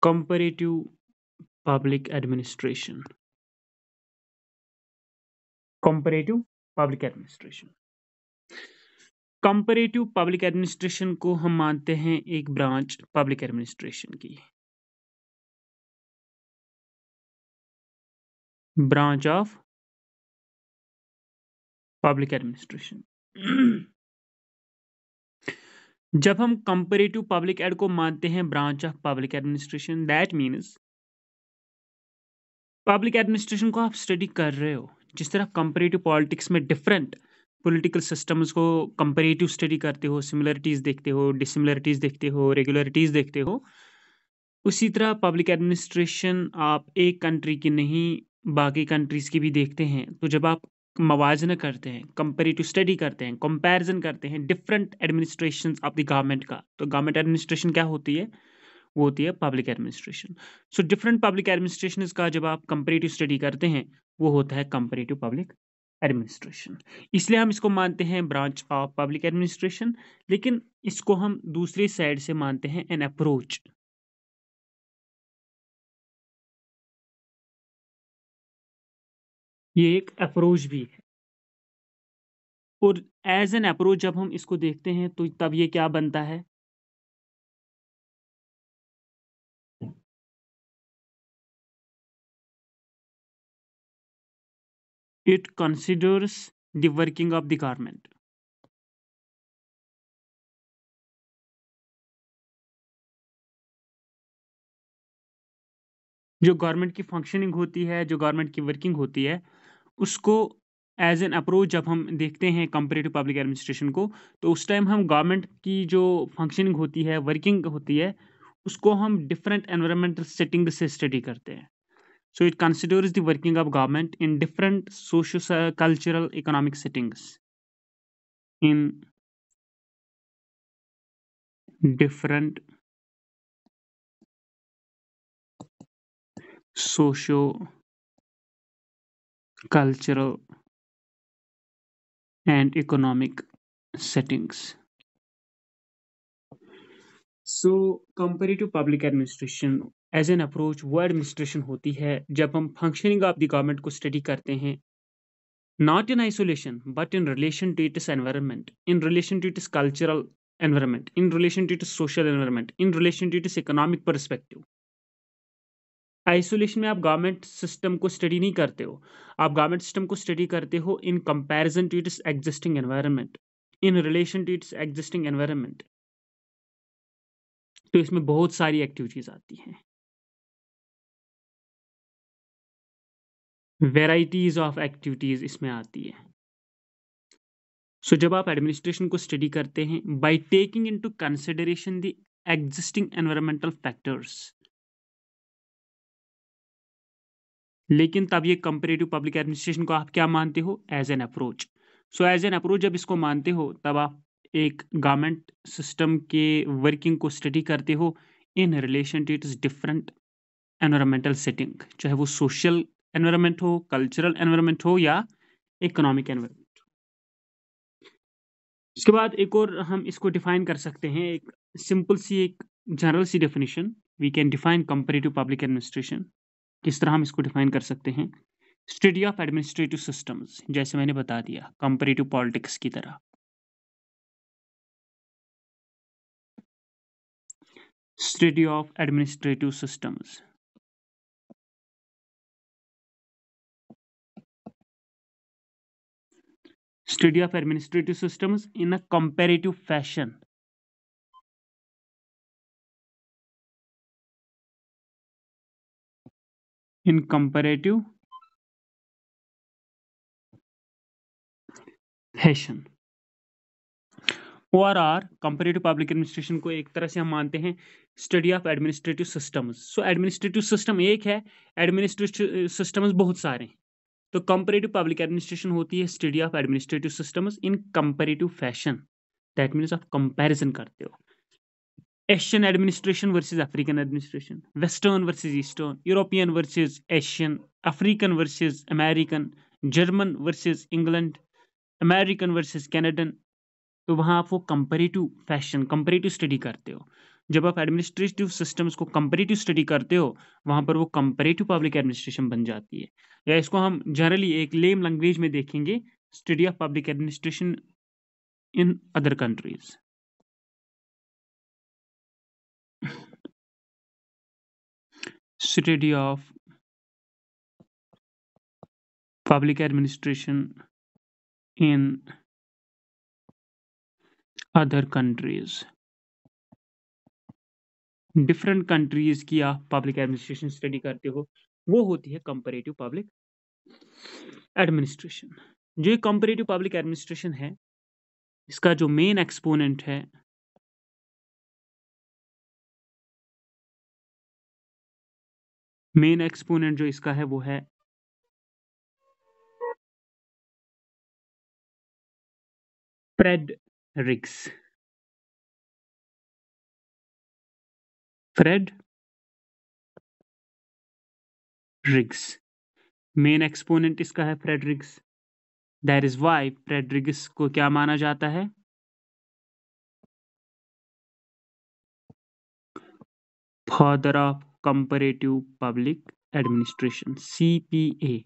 Comparative public administration. Comparative public administration. Comparative public administration को हम मानते हैं एक ब्रांच पब्लिक एडमिनिस्ट्रेशन की, ब्रांच ऑफ पब्लिक एडमिनिस्ट्रेशन। जब हम कंपैरेटिव पब्लिक एड को मानते हैं branch of public administration, that means public administration को आप स्टडी कर रहे हो, जिस तरह कंपैरेटिव पॉलिटिक्स में डिफरेंट पॉलिटिकल सिस्टम्स को कंपैरेटिव स्टडी करते हो, सिमिलरिटीज देखते हो, डिसिमिलरिटीज देखते हो, रेगुलरिटीज देखते हो, उसी तरह पब्लिक एडमिनिस्ट्रेशन आप एक कंट्री की नहीं बाकी कंट्रीज की भी देखते हैं। तो जब आप मवाजना करते हैं, कंपैरेटिव स्टडी करते हैं, कंपैरिजन करते हैं different administration of the government का, तो गवर्नमेंट एडमिनिस्ट्रेशन क्या होती है? वो होती है public administration. So different public administration का जब आप कंपैरेटिव स्टडी करते हैं, वो होता है कंपैरेटिव पब्लिक एडमिनिस्ट्रेशन। इसलिए हम इसको मानते हैं ब्रांच ऑफ पब्लिक एडमिनिस्ट्रेशन, लेकिन इसको हम दूसरी साइड से मानते हैं एन अप्रोच। ये एक अप्रोच भी है, और एज एन अप्रोच जब हम इसको देखते हैं तो तब ये क्या बनता है? It considers the working of the government. जो गवर्नमेंट की फंक्शनिंग होती है, जो गवर्नमेंट की वर्किंग होती है, उसको एज एन अप्रोच जब हम देखते हैं कंपैरेटिव पब्लिक एडमिनिस्ट्रेशन को, तो उस टाइम हम गवर्नमेंट की जो फंक्शनिंग होती है, वर्किंग होती है, उसको हम डिफरेंट एनवायरमेंटल सेटिंग से स्टडी करते हैं। So it considers the working of government in different socio cultural economic settings, in different socio-cultural and economic settings. So, comparative public administration as an approach वो administration होती है जब हम functioning of the government को study करते हैं, not in isolation but in relation to its environment, in relation to its cultural environment, in relation to it's social environment, in relation to its economic perspective. Isolation में आप government system को study नहीं करते हो, आप government system को study करते हो in comparison to its existing environment, in relation to its existing environment. तो इसमें बहुत सारी एक्टिविटीज आती हैं, वेराइटीज ऑफ एक्टिविटीज इसमें आती है। सो जब आप एडमिनिस्ट्रेशन को स्टडी करते हैं by taking into consideration the existing environmental factors, लेकिन तब ये कंपैरेटिव पब्लिक एडमिनिस्ट्रेशन को आप क्या मानते हो? As an approach. So as an approach जब इसको मानते हो, तब आप एक गवर्नमेंट सिस्टम के वर्किंग को स्टडी करते हो in relation to its different environmental setting, चाहे वो सोशल एनवायरमेंट हो, कल्चरल एनवायरमेंट हो, या इकोनॉमिक एनवायरमेंट। इसके बाद एक और हम इसको डिफाइन कर सकते हैं, एक सिंपल सी एक जनरल सी definition we can define comparative public administration. किस तरह हम इसको डिफाइन कर सकते हैं? स्टडी ऑफ एडमिनिस्ट्रेटिव सिस्टम्स, जैसे मैंने बता दिया कंपैरेटिव पॉलिटिक्स की तरह। Study of administrative systems, study of administrative systems in a comparative fashion, in comparative fashion. ORR comparative public administration को एक तरह से हम मानते हैं study of administrative systems. So administrative system एक है, एडमिनिस्ट्रेटिव सिस्टम्स बहुत सारे हैं। तो कंपैरेटिव पब्लिक एडमिनिस्ट्रेशन होती है study of administrative systems in comparative fashion, that means आप कंपैरिजन करते हो Asian administration versus African administration, western versus eastern, European versus Asian, African versus American, German versus England, American versus Canadian. तो वहाँ आप वो comparative fashion, comparative study करते हो। जब आप एडमिनिस्ट्रेटिव सिस्टम्स को कंपैरेटिव स्टडी करते हो, वहां पर वो कंपैरेटिव पब्लिक एडमिनिस्ट्रेशन बन जाती है, या इसको हम जनरली एक लेम लैंग्वेज में देखेंगे, study of public administration in other countries. Study of public administration in other countries. Different countries की आप पब्लिक एडमिनिस्ट्रेशन स्टडी करते हो, वो होती है कंपैरेटिव पब्लिक एडमिनिस्ट्रेशन। जो ये कंपैरेटिव पब्लिक एडमिनिस्ट्रेशन है, इसका जो मेन एक्सपोनेंट है, मेन एक्सपोनेंट जो इसका है वो है फ्रेडरिक्स। फ्रेडरिक्स मेन एक्सपोनेंट इसका है Friedrichs. That is why Friedrichs को क्या माना जाता है? Father of comparative public administration, CPA।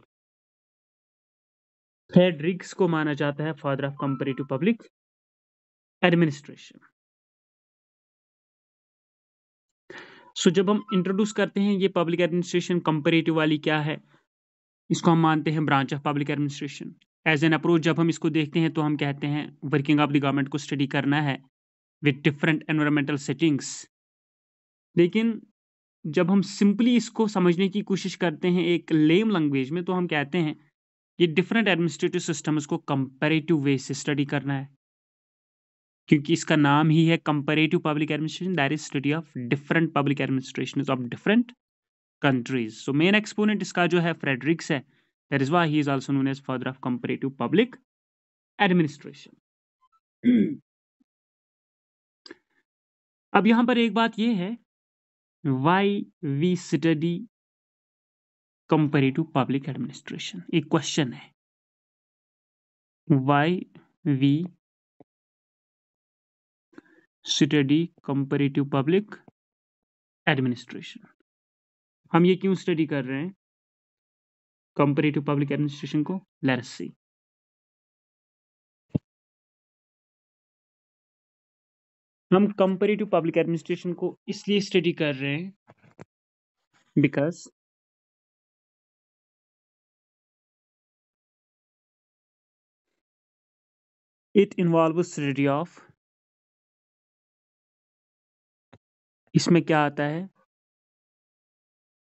Friedrichs को माना जाता है father of comparative public administration. So जब हम इंट्रोड्यूस करते हैं ये पब्लिक एडमिनिस्ट्रेशन कंपैरेटिव वाली क्या है, इसको हम मानते हैं branch of public administration. As an approach जब हम इसको देखते हैं तो हम कहते हैं वर्किंग ऑफ द गवर्नमेंट को स्टडी करना है विद डिफरेंट एनवायरमेंटल सेटिंग्स। लेकिन जब हम सिंपली इसको समझने की कोशिश करते हैं एक लेम लैंग्वेज में, तो हम कहते हैं ये डिफरेंट एडमिनिस्ट्रेटिव सिस्टम्स को कंपैरेटिव वे से स्टडी करना है, क्योंकि इसका नाम ही है comparative public administration, that is study of different public administration of different countries. So main exponent इसका जो है फ्रेडरिक्स है, that is why he is also known as father of comparative public administration. अब यहां पर एक बात यह है, why we study comparative public administration. एक क्वेश्चन है, why we study comparative public administration. हम ये क्यों स्टडी कर रहे हैं कंपैरेटिव पब्लिक एडमिनिस्ट्रेशन को? Let's see. हम कंपैरेटिव पब्लिक एडमिनिस्ट्रेशन को इसलिए स्टडी कर रहे हैं because it involve study of, इसमें क्या आता है,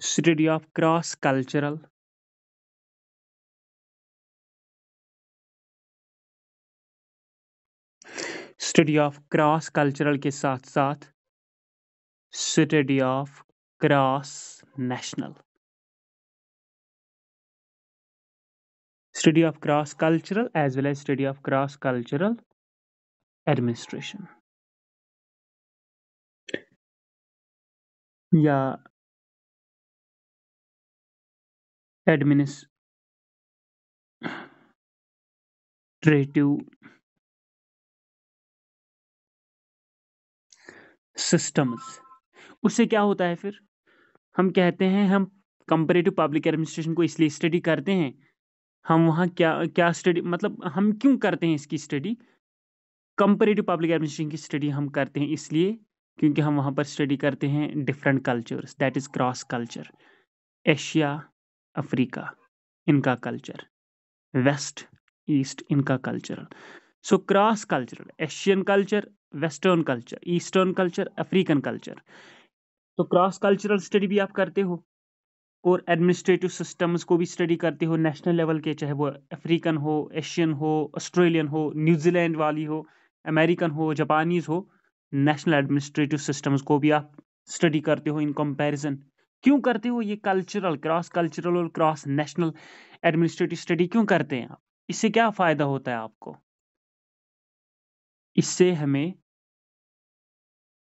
study of cross cultural study of cross cultural के साथ साथ study of cross national, study of cross cultural as well as study of cross cultural administration, या एडमिनिस्ट्रेटिव सिस्टम्स। उससे क्या होता है फिर, हम कहते हैं हम कंपैरेटिव पब्लिक एडमिनिस्ट्रेशन को इसलिए स्टडी करते हैं, हम वहाँ क्या क्या स्टडी, मतलब हम क्यों करते हैं इसकी स्टडी? कंपैरेटिव पब्लिक एडमिनिस्ट्रेशन की स्टडी हम करते हैं इसलिए क्योंकि हम वहाँ पर स्टडी करते हैं different cultures, that is cross culture. Asia, Africa, इनका कल्चर, वेस्ट, ईस्ट, इनका culture. So cross cultural, Asian culture, western culture, eastern culture, African culture. तो क्रॉस कल्चरल स्टडी भी आप करते हो और एडमिनिस्ट्रेटिव सिस्टम्स को भी स्टडी करते हो नेशनल लेवल के, चाहे वो अफ्रीकन हो, एशियन हो, ऑस्ट्रेलियन हो, न्यूजीलैंड वाली हो, अमेरिकन हो, जापानीज हो। नेशनल एडमिनिस्ट्रेटिव सिस्टम्स को भी आप स्टडी करते हो इन कंपैरिजन। क्यों करते हो ये कल्चरल, क्रॉस कल्चरल और क्रॉस नेशनल एडमिनिस्ट्रेटिव स्टडी क्यों करते हैं आप? इससे क्या फायदा होता है आपको? इससे हमें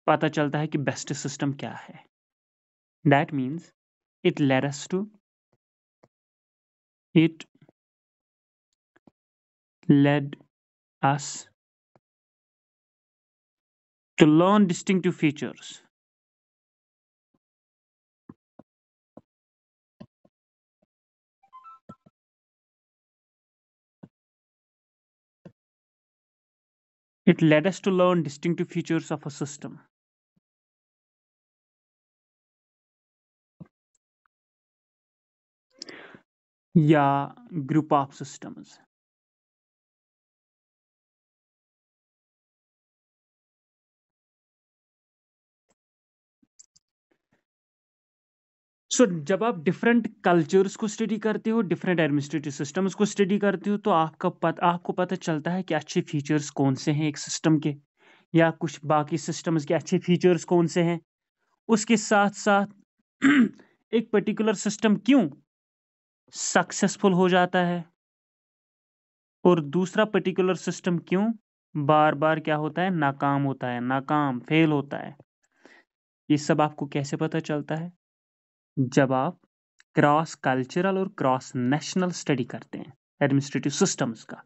पता चलता है कि बेस्ट सिस्टम क्या है। That means it led us to it led us to learn distinctive features It led us to learn distinctive features of a system. या group of systems. सो जब आप डिफरेंट कल्चर्स को स्टडी करते हो, different administrative systems को study करते हो, तो आपको पता चलता है कि अच्छे फीचर्स कौन से हैं एक सिस्टम के, या कुछ बाकी सिस्टम्स के अच्छे फीचर्स कौन से हैं। उसके साथ साथ एक पर्टिकुलर सिस्टम क्यों सक्सेसफुल हो जाता है, और दूसरा पर्टिकुलर सिस्टम क्यों बार बार क्या होता है, नाकाम होता है, नाकाम फेल होता है। ये सब आपको कैसे पता चलता है? जब आप क्रॉस कल्चरल और क्रॉस नेशनल स्टडी करते हैं एडमिनिस्ट्रेटिव सिस्टम्स का,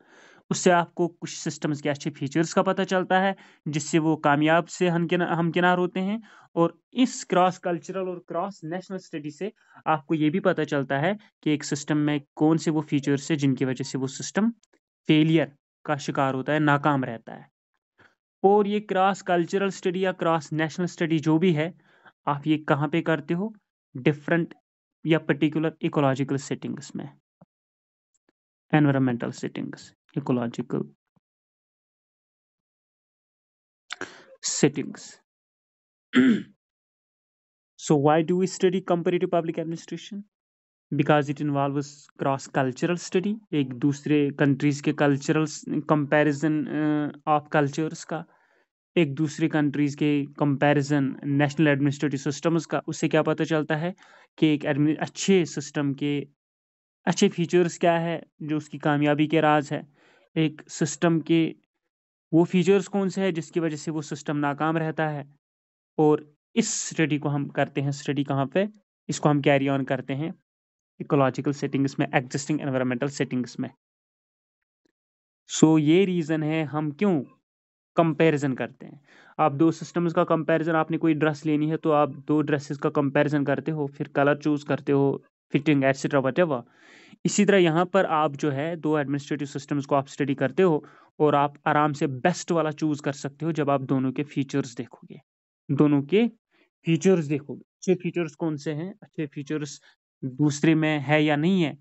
उससे आपको कुछ सिस्टम्स के अच्छे फीचर्स का पता चलता है, जिससे वो कामयाब से हमकिनार होते हैं। और इस क्रॉस कल्चरल और क्रॉस नेशनल स्टडी से आपको ये भी पता चलता है कि एक सिस्टम में कौन से वो फीचर्स है जिनकी वजह से वो सिस्टम फेलियर का शिकार होता है, नाकाम रहता है। और ये क्रॉस कल्चरल स्टडी या क्रॉस नेशनल स्टडी जो भी है, आप ये कहाँ पे करते हो? डिफरेंट या पर्टिकुलर इकोलॉजिकल सेटिंग्स में, environmental settings, ecological settings. So why do we study comparative public administration? Because it involves cross cultural study, एक दूसरे कंट्रीज के कल्चरल कंपैरिजन ऑफ कल्चर्स का, एक दूसरे कंट्रीज के कंपैरिजन नेशनल एडमिनिस्ट्रेटिव सिस्टम्स का। उससे क्या पता चलता है कि एक अच्छे सिस्टम के अच्छे फीचर्स क्या है जो उसकी कामयाबी के राज है, एक सिस्टम के वो फीचर्स कौन से हैं जिसकी वजह से वो सिस्टम नाकाम रहता है। और इस स्टडी को हम करते हैं, स्टडी कहाँ पे, इसको हम कैरी ऑन करते हैं इकोलॉजिकल सेटिंग्स में, एग्जिस्टिंग एनवायरमेंटल सेटिंग्स में। सो ये रीज़न है हम क्यों कंपैरिजन करते हैं। आप दो सिस्टम्स का कंपैरिजन, आपने कोई ड्रेस लेनी है तो आप दो ड्रेसेस का कंपैरिजन करते हो, फिर कलर चूज करते हो, फिटिंग एटसेट्रा व्हाटएवर। इसी तरह यहाँ पर आप जो है दो एडमिनिस्ट्रेटिव सिस्टम्स को आप स्टडी करते हो, और आप आराम से बेस्ट वाला चूज कर सकते हो जब आप दोनों के फीचर्स देखोगे, दोनों के फीचर्स देखोगे। अच्छे फीचर्स कौन से हैं, अच्छे फीचर्स दूसरे में है या नहीं है,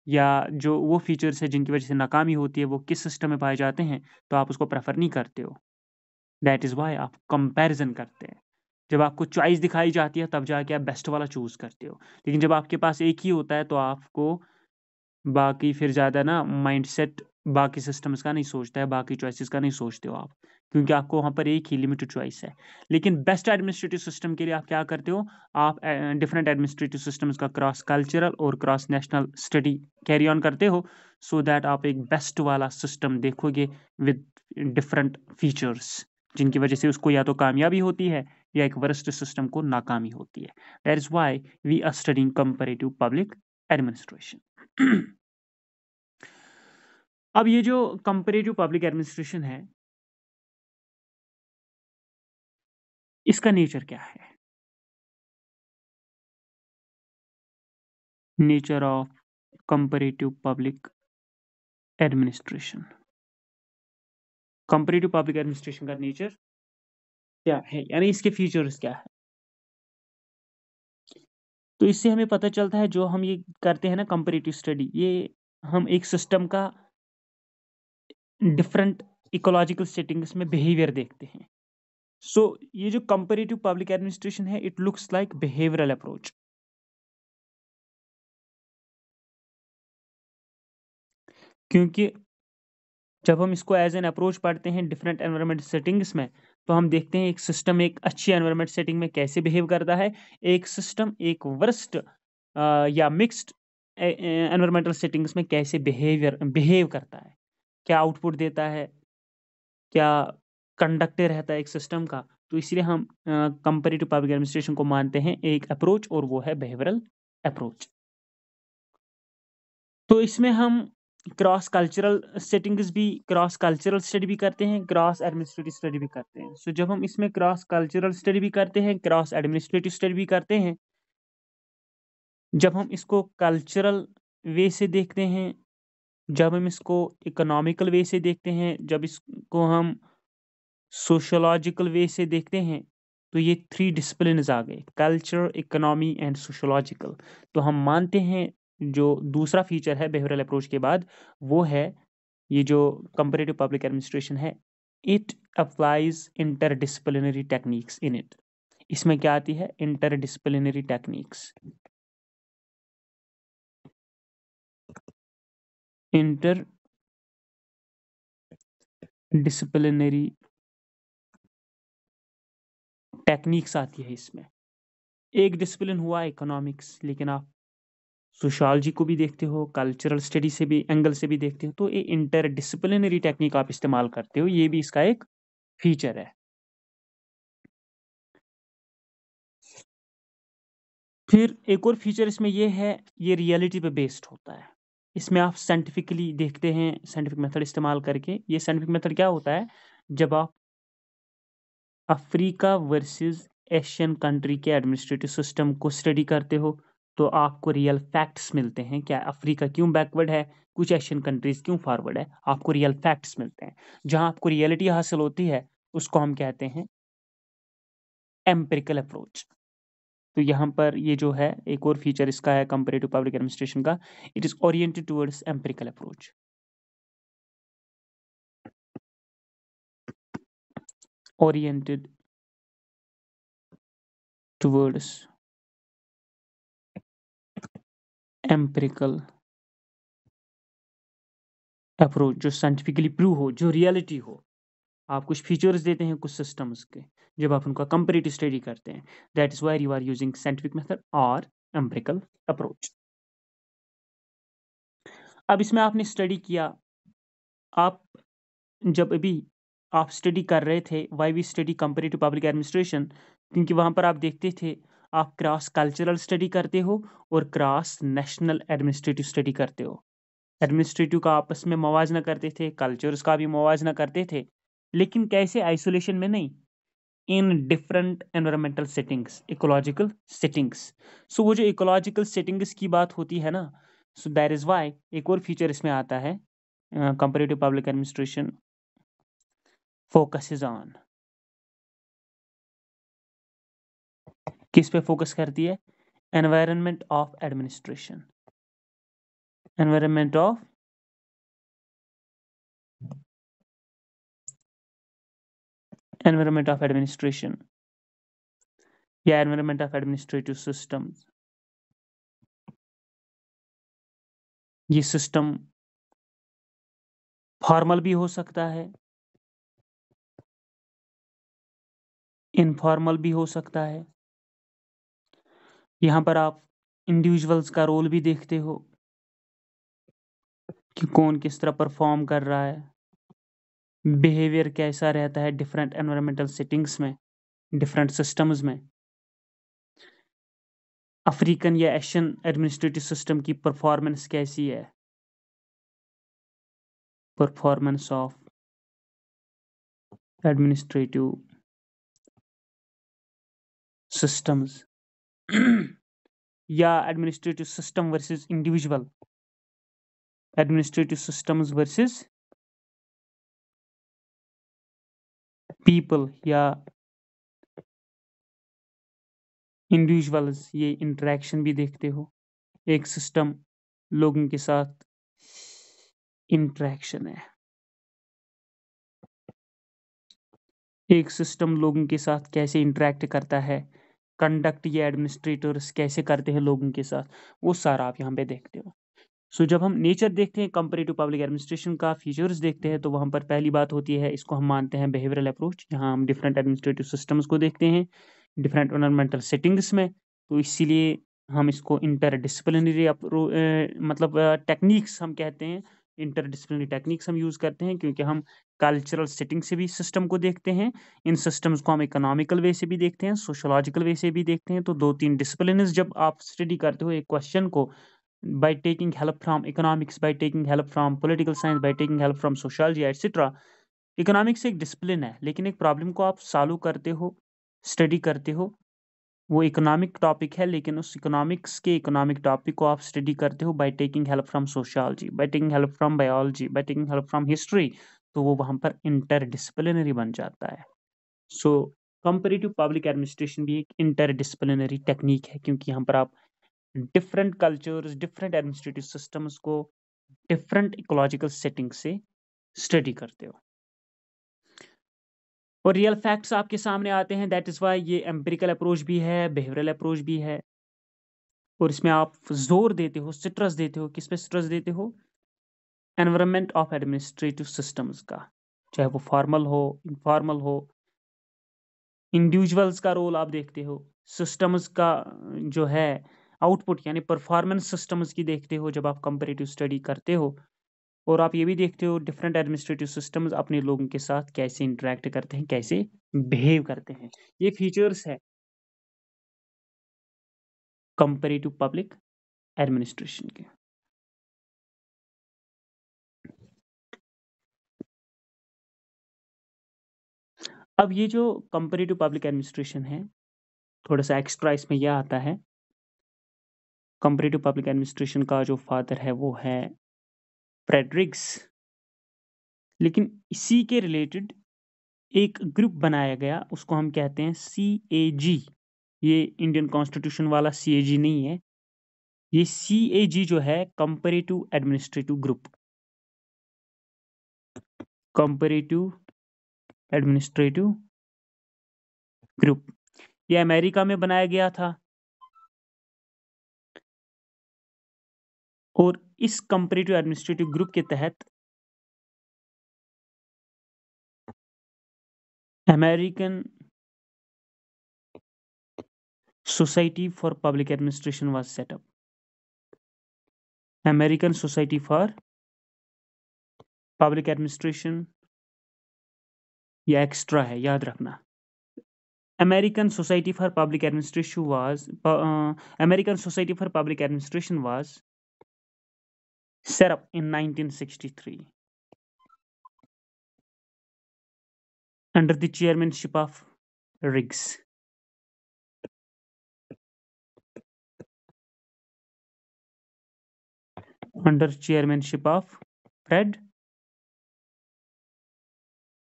या जो वो फीचर्स है जिनकी वजह से नाकामी होती है वो किस सिस्टम में पाए जाते हैं, तो आप उसको प्रेफर नहीं करते हो। दैट इज़ वाई आप कंपैरिजन करते हैं। जब आपको चॉइस दिखाई जाती है तब जाके आप बेस्ट वाला चूज करते हो, लेकिन जब आपके पास एक ही होता है तो आपको बाकी फिर ज़्यादा ना माइंडसेट बाकी सिस्टम्स का नहीं सोचता है, बाकी चॉइसेस का नहीं सोचते हो आप, क्योंकि आपको वहाँ पर एक ही लिमिटेड चॉइस है। लेकिन बेस्ट एडमिनिस्ट्रेटिव सिस्टम के लिए आप क्या करते हो, आप डिफरेंट एडमिनिस्ट्रेटिव सिस्टम्स का क्रॉस कल्चरल और cross national study carry on करते हो, सो दैट आप एक बेस्ट वाला सिस्टम देखोगे विद डिफरेंट फीचर्स, जिनकी वजह से उसको या तो कामयाबी होती है या एक वरिष्ठ सिस्टम को नाकामी होती है। That is why we are studying comparative public administration. अब ये जो कंपैरेटिव पब्लिक एडमिनिस्ट्रेशन है, इसका नेचर क्या है? Nature of comparative public administration, comparative public administration का नेचर क्या है, यानी इसके फीचर्स क्या है? तो इससे हमें पता चलता है, जो हम ये करते हैं ना कंपैरेटिव स्टडी, ये हम एक सिस्टम का डिफरेंट इकोलॉजिकल सेटिंग्स में बिहेवियर देखते हैं। सो ये जो कंपैरेटिव पब्लिक एडमिनिस्ट्रेशन है, it looks like behavioural approach, क्योंकि जब हम इसको एज एन अप्रोच पढ़ते हैं डिफरेंट एनवायरनमेंट सेटिंग्स में, तो हम देखते हैं एक सिस्टम एक अच्छी एनवायरनमेंट सेटिंग में कैसे बिहेव करता है, एक सिस्टम एक वर्स्ट या मिक्स्ड एनवायरमेंटल सेटिंग्स में कैसे बिहेव करता है, क्या आउटपुट देता है, क्या कंडक्ट रहता है एक सिस्टम का। तो इसलिए हम कंपैरेटिव पब्लिक एडमिनिस्ट्रेशन को मानते हैं एक अप्रोच, और वो है बिहेवियरल अप्रोच। तो इसमें हम क्रॉस कल्चरल सेटिंग्स भी, क्रॉस कल्चरल स्टडी भी करते हैं, क्रॉस एडमिनिस्ट्रेटिव स्टडी भी करते हैं। सो जब हम इसमें क्रॉस कल्चरल स्टडी भी करते हैं, क्रॉस एडमिनिस्ट्रेटिव स्टडी भी करते हैं, जब हम इसको कल्चरल वे से देखते हैं, जब हम इसको इकोनॉमिकल वे से देखते हैं, जब इसको हम सोशोलॉजिकल वे से देखते हैं तो ये 3 डिसिप्लिन्स आ गए, कल्चर, इकोनॉमी एंड सोशोलॉजिकल। तो हम मानते हैं जो दूसरा फीचर है बिहेवियरल अप्रोच के बाद, वो है ये जो कंपैरेटिव पब्लिक एडमिनिस्ट्रेशन है, it applies interdisciplinary techniques in it. इसमें क्या आती है? Interdisciplinary techniques. इंटरडिसिप्लिनरी टेक्निक्स आती है इसमें। एक डिसिप्लिन हुआ इकोनॉमिक्स, लेकिन आप सोशियोलॉजी को भी देखते हो, कल्चरल स्टडी से भी एंगल से भी देखते हो, तो ये इंटरडिसिप्लिनरी टेक्निक आप इस्तेमाल करते हो, ये भी इसका एक फीचर है। फिर एक और फीचर इसमें ये है, ये रियलिटी पे बेस्ड होता है। इसमें आप साइंटिफिकली देखते हैं, साइंटिफिक मेथड इस्तेमाल करके। ये साइंटिफिक मेथड क्या होता है? जब आप अफ्रीका वर्सेस एशियन कंट्री के एडमिनिस्ट्रेटिव सिस्टम को स्टडी करते हो, तो आपको रियल फैक्ट्स मिलते हैं, क्या अफ्रीका क्यों बैकवर्ड है, कुछ एशियन कंट्रीज क्यों फॉरवर्ड है, आपको रियल फैक्ट्स मिलते हैं। जहां आपको रियलिटी हासिल होती है उसको हम कहते हैं एम्पिरिकल अप्रोच। तो यहाँ पर ये जो है एक और फीचर इसका है कंपैरेटिव पब्लिक एडमिनिस्ट्रेशन का, it is oriented towards empirical approach. Oriented towards empirical approach, जो साइंटिफिकली प्रूव हो, जो रियलिटी हो। आप कुछ फीचर्स देते हैं कुछ सिस्टम्स के, जब आप उनका कंपैरेटिव स्टडी करते हैं, that is why you are using scientific method और एम्पिरिकल अप्रोच। अब इसमें आपने स्टडी किया, आप जब अभी आप स्टडी कर रहे थे, why we study comparative public administration, क्योंकि वहां पर आप देखते थे आप क्रॉस कल्चरल स्टडी करते हो और क्रॉस नेशनल एडमिनिस्ट्रेटिव स्टडी करते हो। एडमिनिस्ट्रेटिव का आपस में मवाजना करते थे, कल्चर्स का भी मवाजना करते थे, लेकिन कैसे? आइसोलेशन में नहीं, in different environmental settings, ecological settings. So वो जो इकोलॉजिकल सेटिंग्स की बात होती है ना, सो दैट इज वाई एक और फीचर इसमें आता है, comparative public administration focuses on, किस पे फोकस करती है? Environment of administration, environment of administration या एनवायरनमेंट ऑफ एडमिनिस्ट्रेटिव सिस्टम्स। ये सिस्टम फॉर्मल भी हो सकता है, इनफॉर्मल भी हो सकता है। यहाँ पर आप इंडिविजुअल्स का रोल भी देखते हो कि कौन किस तरह परफॉर्म कर रहा है, बिहेवियर कैसा रहता है डिफरेंट एनवायरमेंटल सेटिंग्स में, डिफरेंट सिस्टम्स में। अफ्रीकन या एशियन एडमिनिस्ट्रेटिव सिस्टम की परफॉर्मेंस कैसी है, परफॉर्मेंस ऑफ एडमिनिस्ट्रेटिव सिस्टम्स या administrative system versus individual, administrative systems versus people या इंडिविजुअल्स, ये इंटरेक्शन भी देखते हो। एक सिस्टम लोगों के साथ इंटरेक्शन है, एक सिस्टम लोगों के साथ कैसे इंटरेक्ट करता है, कंडक्ट ये एडमिनिस्ट्रेटर्स कैसे करते हैं लोगों के साथ, वो सारा आप यहाँ पे देखते हो। सो जब हम नेचर देखते हैं कंपैरेटिव पब्लिक एडमिनिस्ट्रेशन का, फीचर्स देखते हैं, तो वहाँ पर पहली बात होती है, इसको हम मानते हैं बिहेवियरल अप्रोच। यहाँ हम डिफरेंट एडमिनिस्ट्रेटिव सिस्टम्स को देखते हैं डिफरेंट एनवायरमेंटल सेटिंग्स में, तो इसीलिए हम इसको इंटरडिसिप्लिनरी मतलब टेक्निक्स हम कहते हैं, इंटरडिसिप्लिनरी टेक्निक्स हम यूज़ करते हैं, क्योंकि हम कल्चरल सेटिंग से भी सिस्टम को देखते हैं, इन सिस्टम्स को हम इकोनॉमिकल वे से भी देखते हैं, सोशोलॉजिकल वे से भी देखते हैं। तो 2-3 डिसिप्लिन जब आप स्टडी करते हो एक क्वेश्चन को, by taking help from economics, by taking help from political science, by taking help from sociology etc, economics एक डिसिप्लिन है, लेकिन एक प्रॉब्लम को आप सॉल्व करते हो, स्टडी करते हो, वो इकोनॉमिक टॉपिक है, लेकिन उस इकोनॉमिक्स के इकोनॉमिक टॉपिक को आप स्टडी करते हो by taking help from sociology, by taking help from biology, by taking help from history, तो वो वहाँ पर इंटरडिसिप्लिनरी बन जाता है। सो कंपैरेटिव पब्लिक एडमिनिस्ट्रेशन भी एक इंटरडिसिप्लिनरी टेक्निक है, क्योंकि यहाँ पर आप different cultures, different administrative systems को डिफरेंट इकोलॉजिकल सेटिंग से स्टडी करते हो और रियल फैक्ट्स आपके सामने आते हैं। दैट इज वाई ये एम्पिरिकल अप्रोच भी है, बिहेवियरल अप्रोच भी है, और इसमें आप जोर देते हो, स्ट्रेस देते हो, किस पे स्ट्रेस देते हो? एनवायरनमेंट ऑफ एडमिनिस्ट्रेटिव सिस्टम्स का, चाहे वो फॉर्मल हो, इनफॉर्मल हो, इंडिविजुअल्स का रोल आप देखते हो, सिस्टम्स का जो है आउटपुट यानी परफॉर्मेंस सिस्टम्स की देखते हो जब आप कंपैरेटिव स्टडी करते हो, और आप ये भी देखते हो डिफरेंट एडमिनिस्ट्रेटिव सिस्टम्स अपने लोगों के साथ कैसे इंटरेक्ट करते हैं, कैसे बिहेव करते हैं। ये फीचर्स है कंपैरेटिव पब्लिक एडमिनिस्ट्रेशन के। अब ये जो कंपैरेटिव पब्लिक एडमिनिस्ट्रेशन है, थोड़ा सा एक्स्ट्रा इसमें यह आता है, कंपैरेटिव पब्लिक एडमिनिस्ट्रेशन का जो फादर है वो है फ्रेडरिक्स, लेकिन इसी के रिलेटेड एक ग्रुप बनाया गया, उसको हम कहते हैं CAG। ये इंडियन कॉन्स्टिट्यूशन वाला CAG नहीं है, ये CAG जो है comparative administrative group, comparative administrative group, ये अमेरिका में बनाया गया था। और इस कंपैरेटिव एडमिनिस्ट्रेटिव ग्रुप के तहत American society for public administration was setup. American society for public administration, ये एक्स्ट्रा है, याद रखना। American Society for Public Administration was American Society for Public Administration was set up in 1963 under the chairmanship of Riggs. Under chairmanship of Fred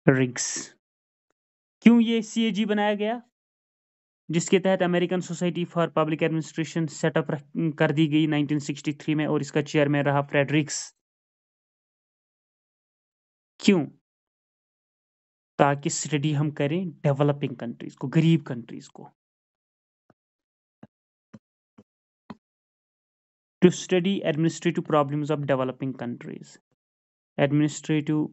Riggs. क्यों ये CAG बनाया गया, जिसके तहत American society for public administration setup कर दी गई 1963 में, और इसका चेयरमैन रहा फ्रेडरिक्स? क्यों? ताकि स्टडी हम करें डेवलपिंग कंट्रीज को, गरीब कंट्रीज को, to study administrative problems of developing countries. Administrative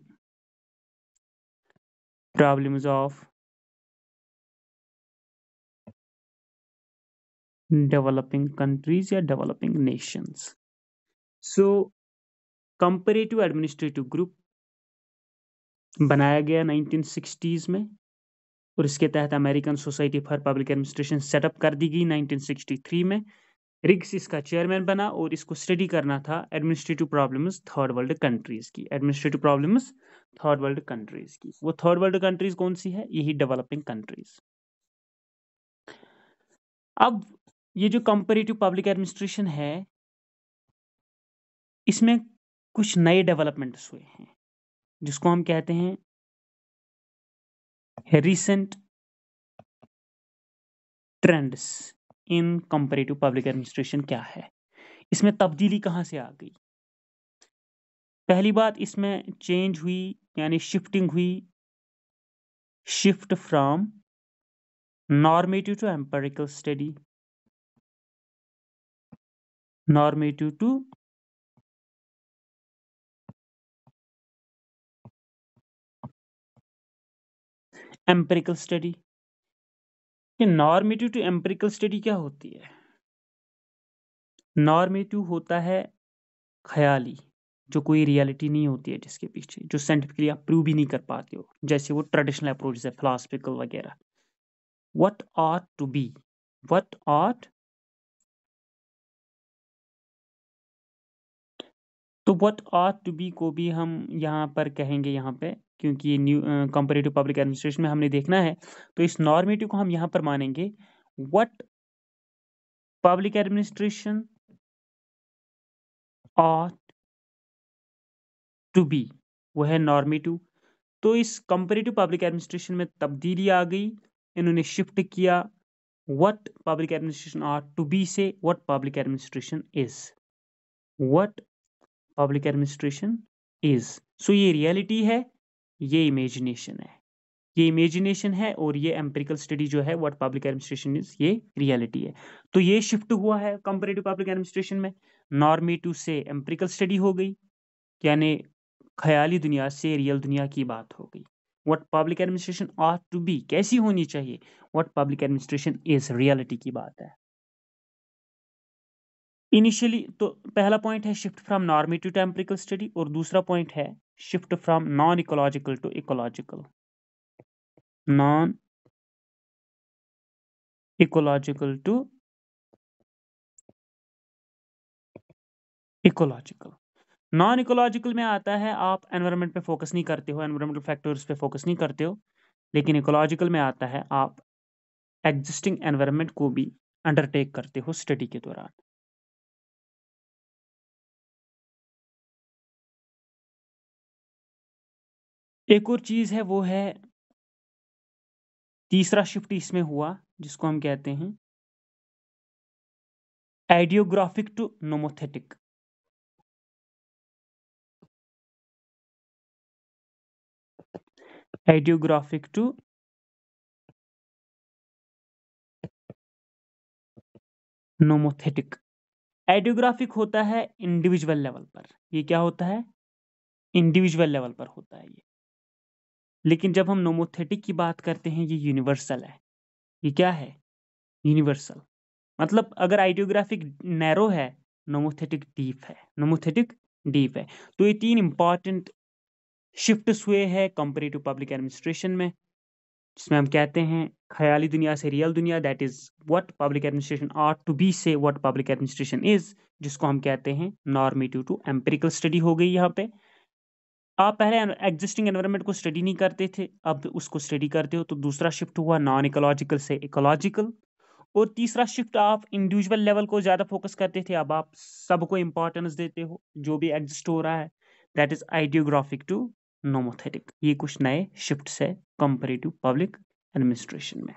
problems of developing countries या developing nations. So, comparative administrative group बनाया गया 1960s में, और इसके तहत American society for public administration setup कर दी गई 1963 में। रिग्स इसका चेयरमैन बना, और इसको स्टडी करना था administrative problems third world countries की, administrative problems third world countries की। वो थर्ड वर्ल्ड कंट्रीज कौन सी है? यही डेवलपिंग कंट्रीज। अब ये जो कंपैरेटिव पब्लिक एडमिनिस्ट्रेशन है, इसमें कुछ नए डेवलपमेंट्स हुए हैं, जिसको हम कहते हैं recent trends in comparative public administration. क्या है इसमें तब्दीली, कहाँ से आ गई? पहली बात, इसमें चेंज हुई यानी शिफ्टिंग हुई, shift from normative to empirical study, normative to empirical study. ये नॉर्मेटिव टू एम्पिरिकल स्टडी क्या होती है? नॉर्मेटिव होता है ख्याली, जो कोई रियलिटी नहीं होती है जिसके पीछे, जो साइंटिफिकली आप प्रूव भी नहीं कर पाते हो, जैसे वो ट्रेडिशनल अप्रोच है फिलोसफिकल वगैरह। What ought to be, what ought, तो व्हाट ऑट टू बी को भी हम यहाँ पर कहेंगे यहाँ पे, क्योंकि ये न्यू कंपैरेटिव पब्लिक एडमिनिस्ट्रेशन में हमने देखना है, तो इस नॉर्मेटिव को हम यहाँ पर मानेंगे what public administration ought to be, वो है नॉर्मेटिव। तो इस कंपैरेटिव पब्लिक एडमिनिस्ट्रेशन में तब्दीली आ गई, इन्होंने शिफ्ट किया what public administration are to be से what public administration is, what public administration is. So ये रियलिटी है, ये इमेजिनेशन है, ये इमेजिनेशन है और ये एम्पिरिकल स्टडी जो है व्हाट पब्लिक एडमिनिस्ट्रेशन इज, ये रियलिटी है। तो ये शिफ्ट हुआ है कंपैरेटिव पब्लिक एडमिनिस्ट्रेशन में, नॉर्मेटिव से एम्पिरिकल स्टडी हो गई, यानी ख्याली दुनिया से रियल दुनिया की बात हो गई। What public administration are to be कैसी होनी चाहिए, what public administration is reality की बात है। इनिशियली तो पहला पॉइंट है shift from normative to empirical study, और दूसरा पॉइंट है shift from non ecological to ecological, non ecological to ecological. Non ecological में आता है आप एनवायरनमेंट पे फोकस नहीं करते हो, एनवायरमेंटल फैक्टर्स पे फोकस नहीं करते हो, लेकिन इकोलॉजिकल में आता है आप एग्जिस्टिंग एनवायरनमेंट को भी अंडरटेक करते हो स्टडी के दौरान। एक और चीज है, वो है तीसरा शिफ्ट इसमें हुआ जिसको हम कहते हैं ideographic to nomothetic. Ideographic to nomothetic. Ideographic होता है इंडिविजुअल लेवल पर, ये क्या होता है, इंडिविजुअल लेवल पर होता है ये। लेकिन जब हम नोमोथेटिक की बात करते हैं ये यूनिवर्सल है। ये क्या है, यूनिवर्सल। मतलब अगर आइडियोग्राफिक नैरो है, नोमोथेटिक डीप है, नोमोथेटिक डीप है। तो ये तीन इंपॉर्टेंट शिफ्ट्स हुए हैं कंपैरेटिव पब्लिक एडमिनिस्ट्रेशन में, जिसमें हम कहते हैं ख्याली दुनिया से रियल दुनिया, that is what public administration are to be से व्हाट पब्लिक एडमिनिस्ट्रेशन इज, जिसको हम कहते हैं नॉर्मेटिव टू एम्पिरिकल स्टडी हो गई यहाँ पे। आप पहले एग्जिस्टिंग एनवायरनमेंट को स्टडी नहीं करते थे, अब उसको स्टडी करते हो, तो दूसरा शिफ्ट हुआ नॉन इकोलॉजिकल से इकोलॉजिकल। और तीसरा शिफ्ट आप इंडिविजुअल लेवल को ज्यादा फोकस करते थे, अब आप सबको इंपॉर्टेंस देते हो जो भी एग्जिस्ट हो रहा है, that is ideographic to nomothetic. ये कुछ नए शिफ्ट्स है कंपैरेटिव पब्लिक एडमिनिस्ट्रेशन में।